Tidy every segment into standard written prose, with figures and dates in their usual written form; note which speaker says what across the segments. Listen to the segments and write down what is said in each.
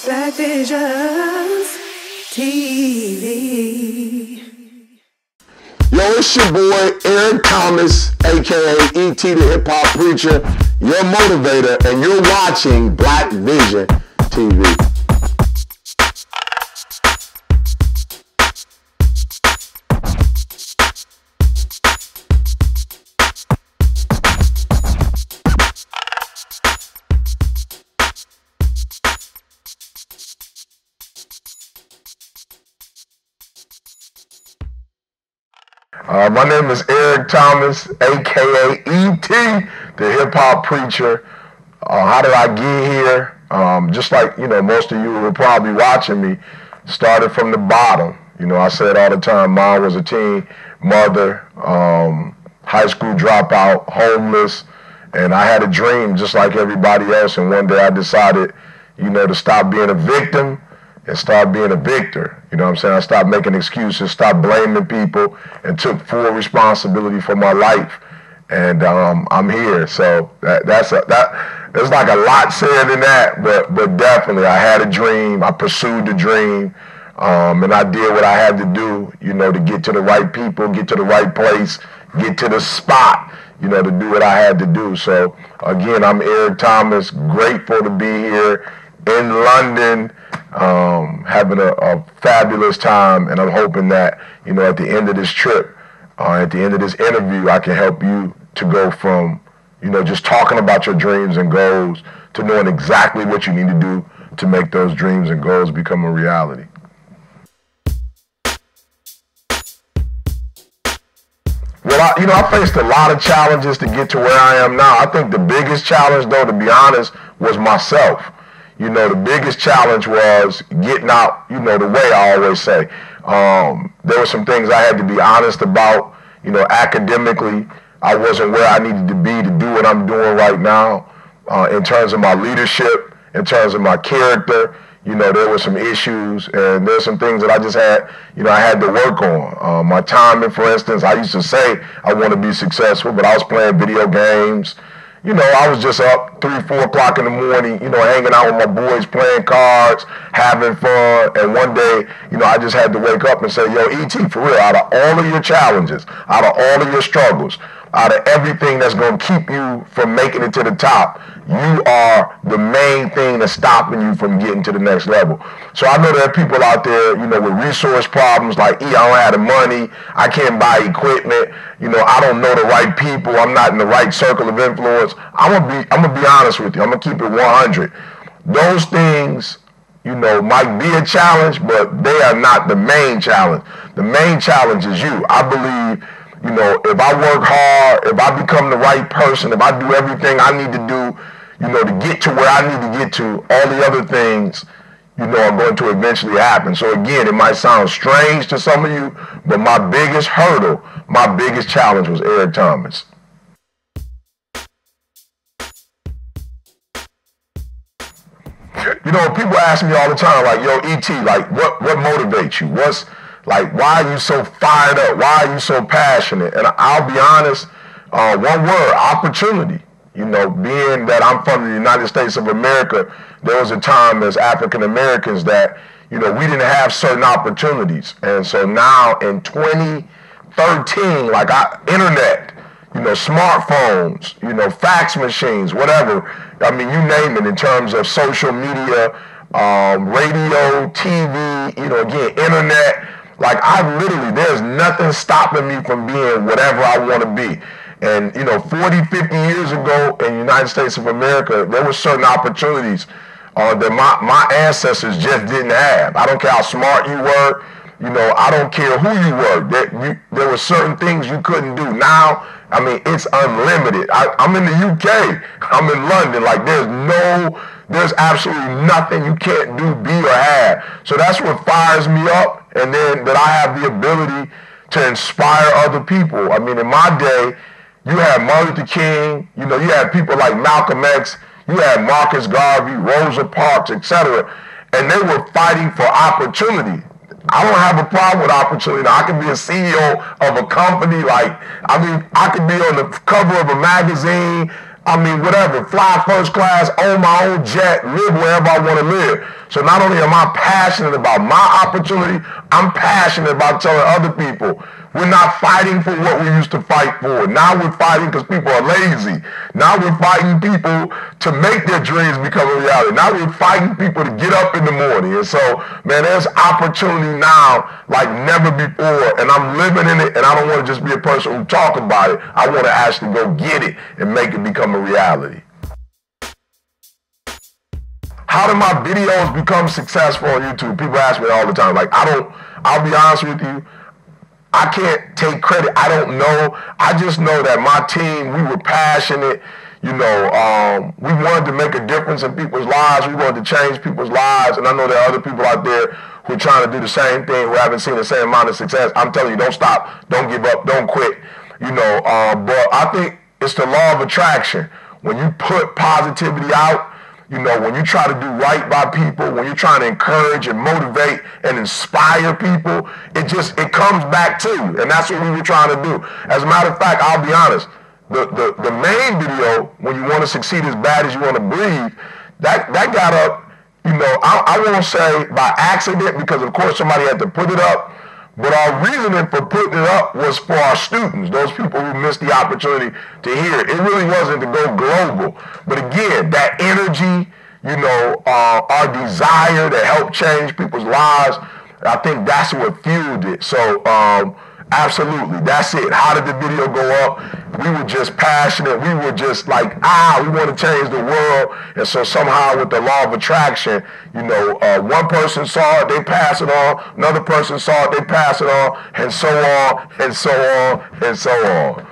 Speaker 1: Black Visions TV.
Speaker 2: Yo, it's your boy, Eric Thomas, aka E.T. the Hip Hop Preacher, your motivator, and you're watching Black Vision TV. My name is Eric Thomas, aka E.T. the Hip Hop Preacher. How did I get here? Just like, most of you who are probably watching me, started from the bottom. I said all the time, mom was a teen mother, high school dropout, homeless, and I had a dream just like everybody else. And one day I decided, to stop being a victim and start being a victor. I stopped making excuses, stopped blaming people, and took full responsibility for my life. And I'm here. So there's like a lot said in that, but definitely I had a dream. I pursued the dream, and I did what I had to do, to get to the right people, get to the right place, get to the spot, to do what I had to do. So again, I'm Eric Thomas, grateful to be here in London, having a fabulous time, and I'm hoping that, at the end of this trip, at the end of this interview, I can help you to go from, just talking about your dreams and goals to knowing exactly what you need to do to make those dreams and goals become a reality. Well, I faced a lot of challenges to get to where I am now. I think the biggest challenge, though, to be honest, was myself. The biggest challenge was getting out, the way I always say. There were some things I had to be honest about. Academically, I wasn't where I needed to be to do what I'm doing right now. In terms of my leadership, in terms of my character, there were some issues, and there's some things that I just had, I had to work on. My timing, for instance, I used to say I want to be successful, but I was playing video games. I was just up 3, 4 o'clock in the morning, hanging out with my boys, playing cards, having fun. And one day, I just had to wake up and say, yo, E.T., for real, out of all of your challenges, out of all of your struggles, out of everything that's going to keep you from making it to the top, you are the main thing that's stopping you from getting to the next level. So I know there are people out there, with resource problems like, I don't have the money, I can't buy equipment, I don't know the right people, I'm not in the right circle of influence. I'm gonna be honest with you, I'm gonna keep it 100. Those things, might be a challenge, but they are not the main challenge. The main challenge is you. I believe, if I work hard, if I become the right person, if I do everything I need to do, to get to where I need to get to, all the other things, are going to eventually happen. So again, it might sound strange to some of you, but my biggest hurdle, my biggest challenge was Eric Thomas. People ask me all the time, like, yo, E.T., like, what motivates you? Why are you so fired up? Why are you so passionate? And I'll be honest, one word, opportunity. Being that I'm from the United States of America, there was a time as African Americans that, we didn't have certain opportunities. And so now in 2013, internet, smartphones, fax machines, whatever. I mean, you name it in terms of social media, radio, TV, again, internet. There's nothing stopping me from being whatever I want to be. And, 40, 50 years ago in the United States of America, there were certain opportunities that my ancestors just didn't have. I don't care how smart you were. I don't care who you were. There were certain things you couldn't do. Now, it's unlimited. I'm in the UK. I'm in London. There's absolutely nothing you can't do, be, or have. So that's what fires me up. And then that I have the ability to inspire other people. In my day, you had Martin Luther King, you had people like Malcolm X, you had Marcus Garvey, Rosa Parks, etc. And they were fighting for opportunity. I don't have a problem with opportunity. Now, I can be a CEO of a company, I could be on the cover of a magazine. I mean, whatever, fly first class, own my own jet, live wherever I want to live. So not only am I passionate about my opportunity, I'm passionate about telling other people we're not fighting for what we used to fight for. Now we're fighting because people are lazy. Now we're fighting people to make their dreams become a reality. Now we're fighting people to get up in the morning. And so, man, there's opportunity now like never before, and I'm living in it, and I don't want to just be a person who talk about it. I want to actually go get it and make it become a reality. How do my videos become successful on YouTube? People ask me all the time. Like, I'll be honest with you, I can't take credit. I don't know. I just know that my team, we were passionate. You know, we wanted to make a difference in people's lives. We wanted to change people's lives. And I know there are other people out there who are trying to do the same thing, who haven't seen the same amount of success. I'm telling you, don't stop. Don't give up. Don't quit. You know, but I think it's the law of attraction. When you put positivity out, you know, when you try to do right by people, when you're trying to encourage and motivate and inspire people, it comes back to you. And that's what we were trying to do. As a matter of fact, I'll be honest, the main video, when you want to succeed as bad as you want to breathe, that got up, you know, I won't say by accident, because of course somebody had to put it up. But our reasoning for putting it up was for our students, those people who missed the opportunity to hear it. It really wasn't to go global. But again, that energy, you know, our desire to help change people's lives, I think that's what fueled it. So absolutely, that's it. How did the video go up? We were just passionate. We were just like, we want to change the world. And so somehow with the law of attraction, you know, one person saw it, they pass it on. Another person saw it, they pass it on, and so on, and so on, and so on.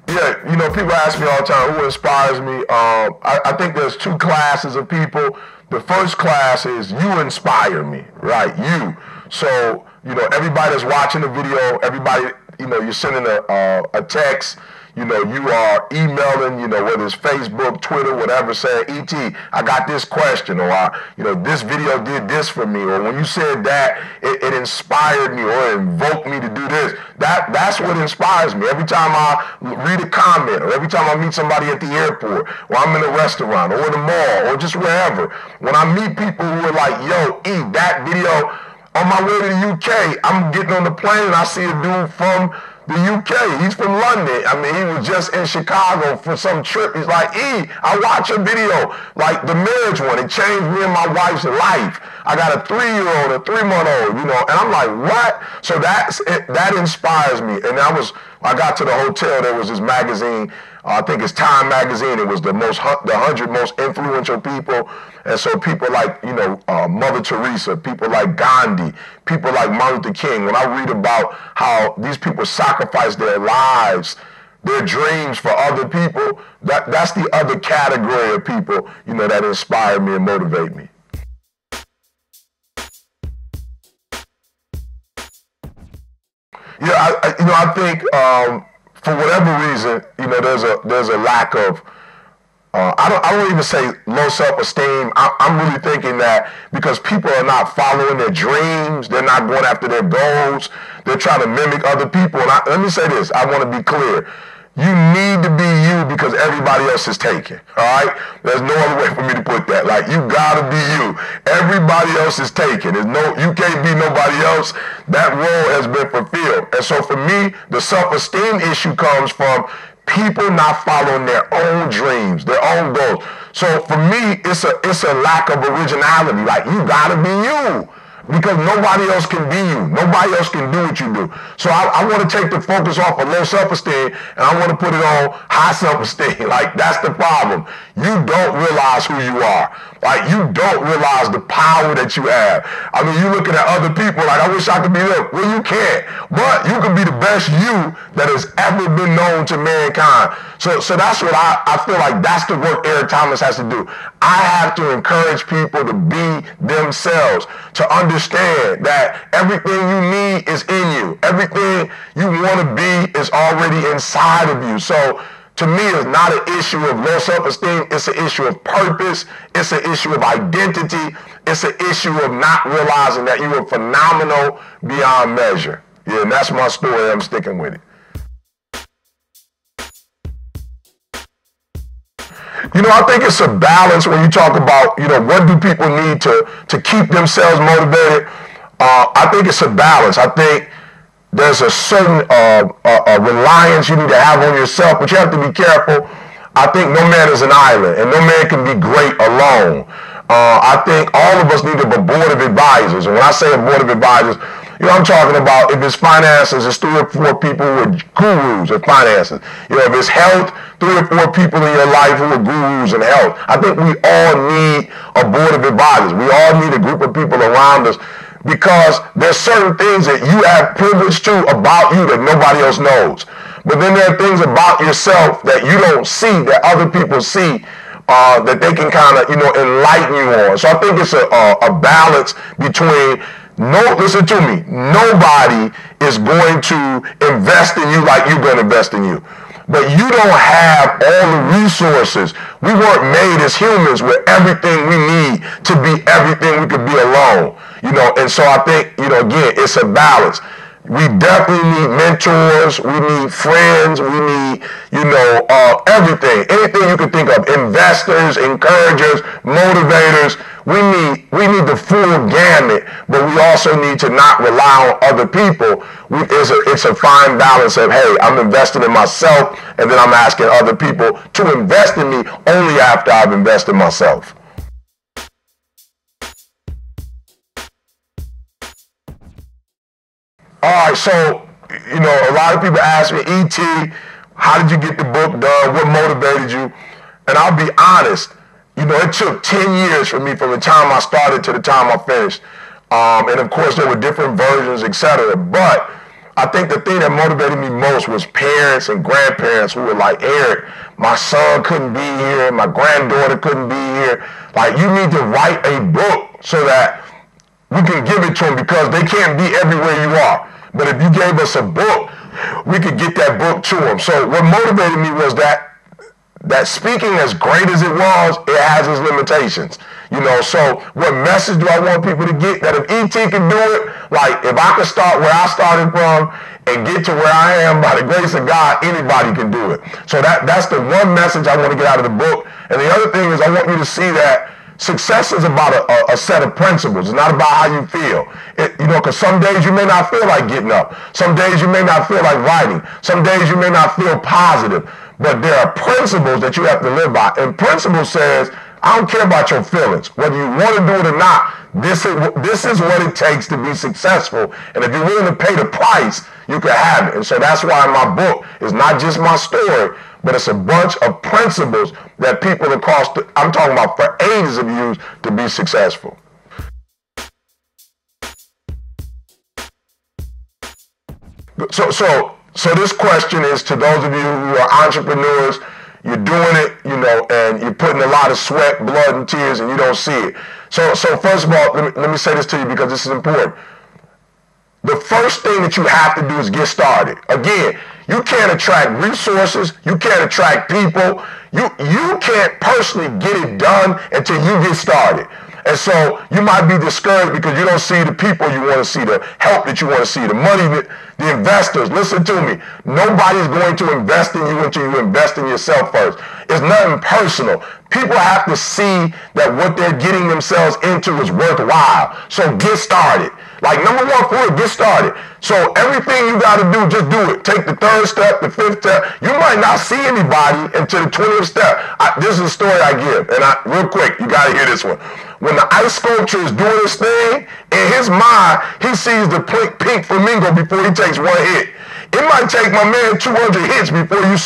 Speaker 2: Yeah, you know, people ask me all the time, who inspires me? I think there's two classes of people. The first class is you inspire me, right? You. So, you know, everybody that's watching the video, everybody, you know, you're sending a text, you know, you are emailing, you know, whether it's Facebook, Twitter, whatever, saying, E.T., I got this question, or, you know, this video did this for me, or when you said that, it inspired me, or it invoked me to do this. That's what inspires me. Every time I read a comment, or every time I meet somebody at the airport, or I'm in a restaurant, or the mall, or just wherever, when I meet people who are like, yo, E, that video, on my way to the UK, I'm getting on the plane and I see a dude from the UK. He's from London. I mean, he was just in Chicago for some trip. He's like, E, I watch your video, like the marriage one. It changed me and my wife's life. I got a 3-year-old, a 3-month-old, you know, and I'm like, what? So that inspires me. And I got to the hotel, there was this magazine, I think it's Time magazine. It was the 100 most influential people. And so people like, you know, Mother Teresa, people like Gandhi, people like Martin Luther King. When I read about how these people sacrificed their lives, their dreams for other people, that's the other category of people, you know, that inspire me and motivate me. Yeah, I think for whatever reason, you know, there's a lack of, I don't even say low self-esteem. I'm really thinking that because people are not following their dreams, they're not going after their goals, they're trying to mimic other people. And let me say this, I want to be clear. You need to be you because everybody else is taken, all right? There's no other way for me to put that. Like, you gotta be you. Everybody else is taken. You can't be nobody else. That role has been fulfilled. And so for me, the self-esteem issue comes from people not following their own dreams, their own goals. So for me, it's a lack of originality. Like, you gotta be you. Because nobody else can be you. Nobody else can do what you do. So I want to take the focus off of low self-esteem and I want to put it on high self-esteem. Like, that's the problem. You don't realize who you are. Like, you don't realize the power that you have. I mean, you looking at other people like, I wish I could be them. Well, you can't. But you can be the best you that has ever been known to mankind. So that's what I feel like that's the work Eric Thomas has to do. I have to encourage people to be themselves, to understand that everything you need is in you. Everything you want to be is already inside of you. So to me, it's not an issue of low self-esteem. It's an issue of purpose. It's an issue of identity. It's an issue of not realizing that you are phenomenal beyond measure. Yeah, and that's my story. I'm sticking with it. I think it's a balance when you talk about, what do people need to keep themselves motivated. I think it's a balance. I think there's a certain reliance you need to have on yourself, but you have to be careful. I think no man is an island, and no man can be great alone. I think all of us need a board of advisors. And when I say a board of advisors, I'm talking about if it's finances, it's 3 or 4 people who are gurus of finances. If it's health, 3 or 4 people in your life who are gurus in health. I think we all need a board of advisors. We all need a group of people around us, because there's certain things that you have privilege to about you that nobody else knows. But then there are things about yourself that you don't see that other people see, that they can kind of, enlighten you on. So I think it's a balance between, listen to me, nobody is going to invest in you like you're going to invest in you. But you don't have all the resources. We weren't made as humans with everything we need to be everything we could be alone. And so I think, again, it's a balance. We definitely need mentors. We need friends. We need, everything. Anything you can think of. Investors, encouragers, motivators. We need the full gamut, but we also need to not rely on other people. It's a fine balance of, hey, I'm investing in myself, and then I'm asking other people to invest in me only after I've invested in myself. All right, so, a lot of people ask me, E.T., how did you get the book done? What motivated you? And I'll be honest, it took 10 years for me from the time I started to the time I finished. And of course, there were different versions, etc. But I think the thing that motivated me most was parents and grandparents who were like, Eric, my son couldn't be here, my granddaughter couldn't be here. Like, you need to write a book so that we can give it to them, because they can't be everywhere you are. But if you gave us a book, we could get that book to them. So what motivated me was that speaking, as great as it was, it has its limitations. So what message do I want people to get? That if E.T. can do it, like if I could start where I started from and get to where I am by the grace of God, anybody can do it. So that's the one message I want to get out of the book. And the other thing is, I want you to see that success is about a set of principles. It's not about how you feel. Because some days you may not feel like getting up. Some days you may not feel like writing. Some days you may not feel positive. But there are principles that you have to live by. And principle says, I don't care about your feelings. Whether you want to do it or not, this is what it takes to be successful. And if you're willing to pay the price, you can have it. And so that's why my book is not just my story, but it's a bunch of principles that people across I'm talking about for ages have used to be successful. So this question is to those of you who are entrepreneurs. You're doing it, and you're putting a lot of sweat, blood, and tears, and you don't see it. So first of all, let me say this to you, because this is important. The first thing that you have to do is get started. Again, you can't attract resources. You can't attract people. You can't personally get it done until you get started. And so you might be discouraged because you don't see the people you want to see, the help that you want to see, the money, the investors. Listen to me. Nobody's going to invest in you until you invest in yourself first. It's nothing personal. People have to see that what they're getting themselves into is worthwhile. So get started. Like, number one for it, get started. So everything you got to do, just do it. Take the 3rd step, the 5th step. You might not see anybody until the 20th step. This is a story I give. And real quick, you got to hear this one. When the ice sculpture is doing his thing, in his mind, he sees the pink flamingo before he takes one hit. It might take my man 200 hits before you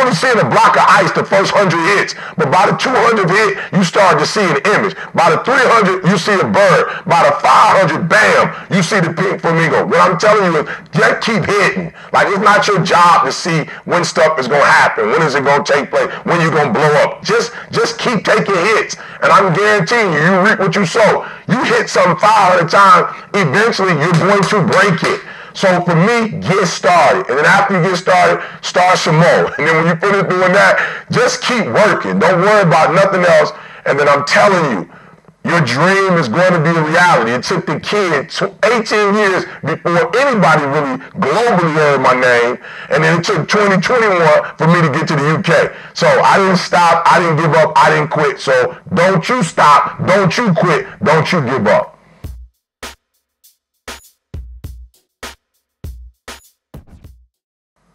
Speaker 2: only see in a block of ice the first 100 hits. But by the 200th hit, you start to see an image. By the 300, you see a bird. By the 500, bam, you see the pink flamingo. What I'm telling you is, just keep hitting. Like, it's not your job to see when stuff is going to happen. When is it going to take place? When you're going to blow up. Just keep taking hits. And I'm guaranteeing you, you reap what you sow. You hit something 500 times, eventually you're going to break it. So for me, get started. And then after you get started, start some more. And then when you finish doing that, just keep working. Don't worry about nothing else. And then I'm telling you, Your dream is going to be a reality. It took the kid 18 years before anybody really globally heard my name. And then it took 2021 for me to get to the UK. So I didn't stop. I didn't give up. I didn't quit. So don't you stop. Don't you quit. Don't you give up.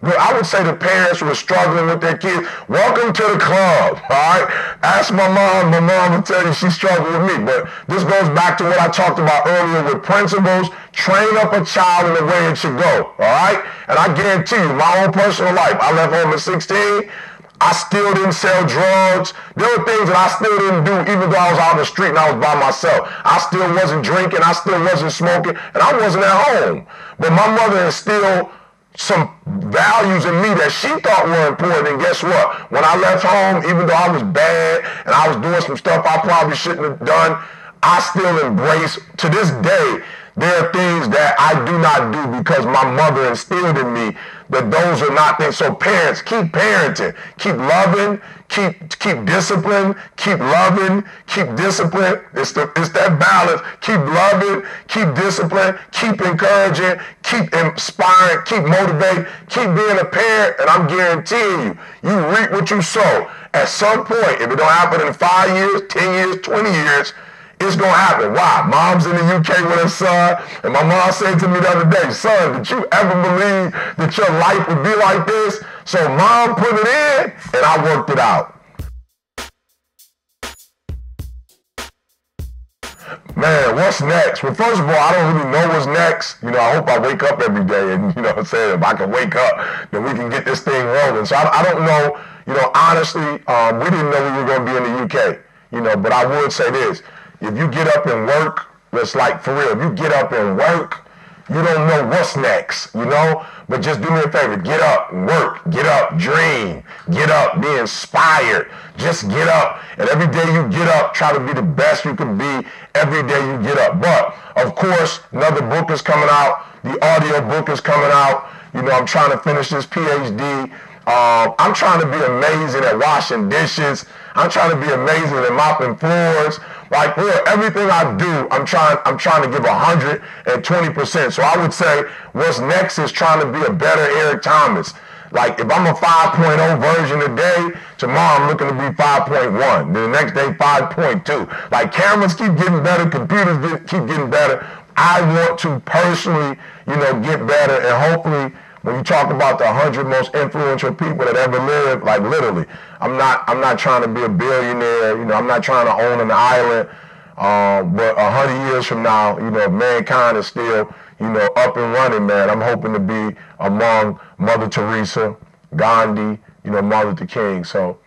Speaker 2: I would say the parents who are struggling with their kids, welcome to the club, all right? Ask my mom will tell you she struggled with me. But this goes back to what I talked about earlier with principles. Train up a child in the way it should go, all right? And I guarantee you, my own personal life, I left home at 16. I still didn't sell drugs. There were things that I still didn't do, even though I was out on the street and I was by myself. I still wasn't drinking. I still wasn't smoking. And I wasn't at home. But my mother instilled some values in me that she thought were important. And guess what? When I left home, even though I was bad and I was doing some stuff I probably shouldn't have done, I still embrace, to this day, there are things that I do not do because my mother instilled in me that those are not things. So parents, keep parenting, keep loving, keep discipline, keep loving, keep discipline. It's that balance. Keep loving, keep discipline, keep encouraging, keep inspiring, keep motivating, keep being a parent. And I'm guaranteeing you, you reap what you sow. At some point, if it don't happen in 5 years, 10 years, 20 years, it's going to happen. Why? Mom's in the UK with her son, and my mom said to me the other day, son, did you ever believe that your life would be like this? So mom put it in, and I worked it out. Man, what's next? Well, first of all, I don't really know what's next. You know, I hope I wake up every day, and, you know what I'm saying, if I can wake up, then we can get this thing rolling. So I don't know, you know, honestly, we didn't know we were going to be in the UK, you know, but I would say this. If you get up and work, it's like for real, if you get up and work, you don't know what's next, you know? But just do me a favor, get up, work, get up, dream, get up, be inspired. Just get up. And every day you get up, try to be the best you can be every day you get up. But, of course, another book is coming out. The audio book is coming out. You know, I'm trying to finish this PhD. I'm trying to be amazing at washing dishes. I'm trying to be amazing at mopping floors. Like, real, everything I do, I'm trying to give 120%. So I would say what's next is trying to be a better Eric Thomas. Like, if I'm a 5.0 version today, tomorrow I'm looking to be 5.1. The next day, 5.2. Like, cameras keep getting better, computers keep getting better. I want to personally, you know, get better, and hopefully, when you talk about the 100 most influential people that ever lived, like literally, I'm not trying to be a billionaire, you know, I'm not trying to own an island, but 100 years from now, you know, if mankind is still, you know, up and running, man, I'm hoping to be among Mother Teresa, Gandhi, you know, Martin Luther King. So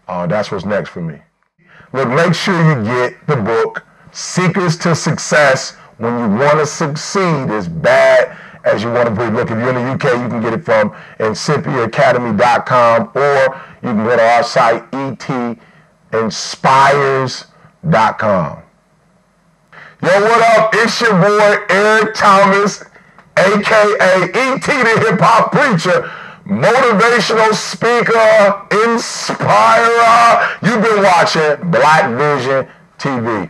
Speaker 2: that's what's next for me. Look, make sure you get the book, Secrets to Success When You Want to Succeed as Bad as You Want to Breathe. Look, if you're in the UK, you can get it from incipieracademy.com, or you can go to our site, etinspires.com. Yo, what up? It's your boy, Eric Thomas, a.k.a. E.T. the Hip-Hop Preacher, Motivational Speaker, Inspirer. You've been watching Black Vision TV.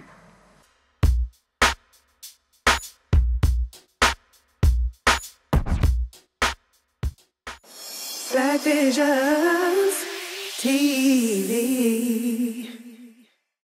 Speaker 1: Black Visions TV.